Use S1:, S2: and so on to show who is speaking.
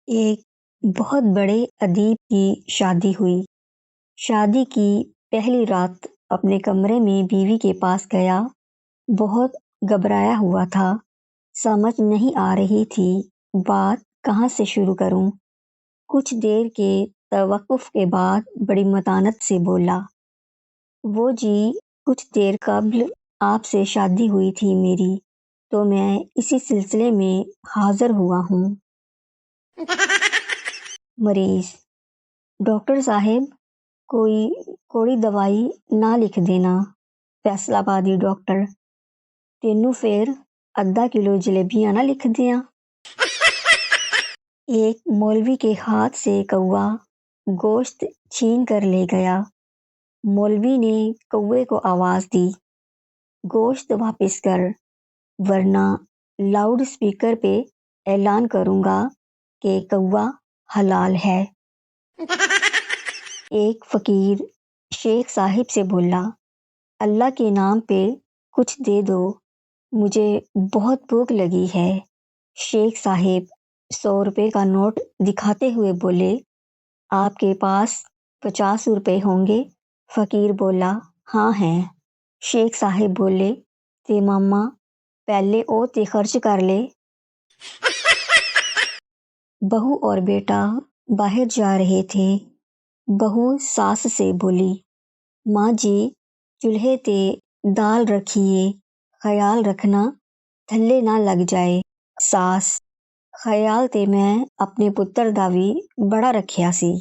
S1: ایک بہت بڑے ادیب کی شادی ہوئی۔ شادی کی پہلی رات اپنے کمرے میں بیوی کے پاس گیا۔ بہت گھبرایا ہوا تھا، سمجھ نہیں آ رہی تھی بات کہاں سے شروع کروں۔ کچھ دیر کے توقف کے بعد بڑی متانت سے بولا، وہ جی کچھ دیر قبل آپ سے شادی ہوئی تھی میری، تو میں اسی سلسلے میں حاضر ہوا ہوں۔ مریض: ڈاکٹر صاحب کوئی دوائی نہ لکھ دینا۔ فیصل آبادی ڈاکٹر: تینوں پھر آدھا کلو جلیبیاں نہ لکھ دیاں۔ ایک مولوی کے ہاتھ سے کوا گوشت چھین کر لے گیا۔ مولوی نے کوے کو آواز دی، گوشت واپس کر، ورنہ لاؤڈ اسپیکر پہ اعلان کروں گا کہ کوا حلال ہے۔ ایک فقیر شیخ صاحب سے بولا، اللہ کے نام پہ کچھ دے دو، مجھے بہت بھوک لگی ہے۔ شیخ صاحب 100 روپے کا نوٹ دکھاتے ہوئے بولے، آپ کے پاس 50 روپے ہوں گے؟ فقیر بولا، ہاں ہیں۔ شیخ صاحب بولے، تے ماما پہلے او تے خرچ کر لے۔ بہو اور بیٹا باہر جا رہے تھے۔ بہو ساس سے بولی، ماں جی چولہے تے دال رکھیے، خیال رکھنا تھلے نہ لگ جائے۔ ساس: خیال تے میں اپنے پتر دا وی بڑا رکھیا سی۔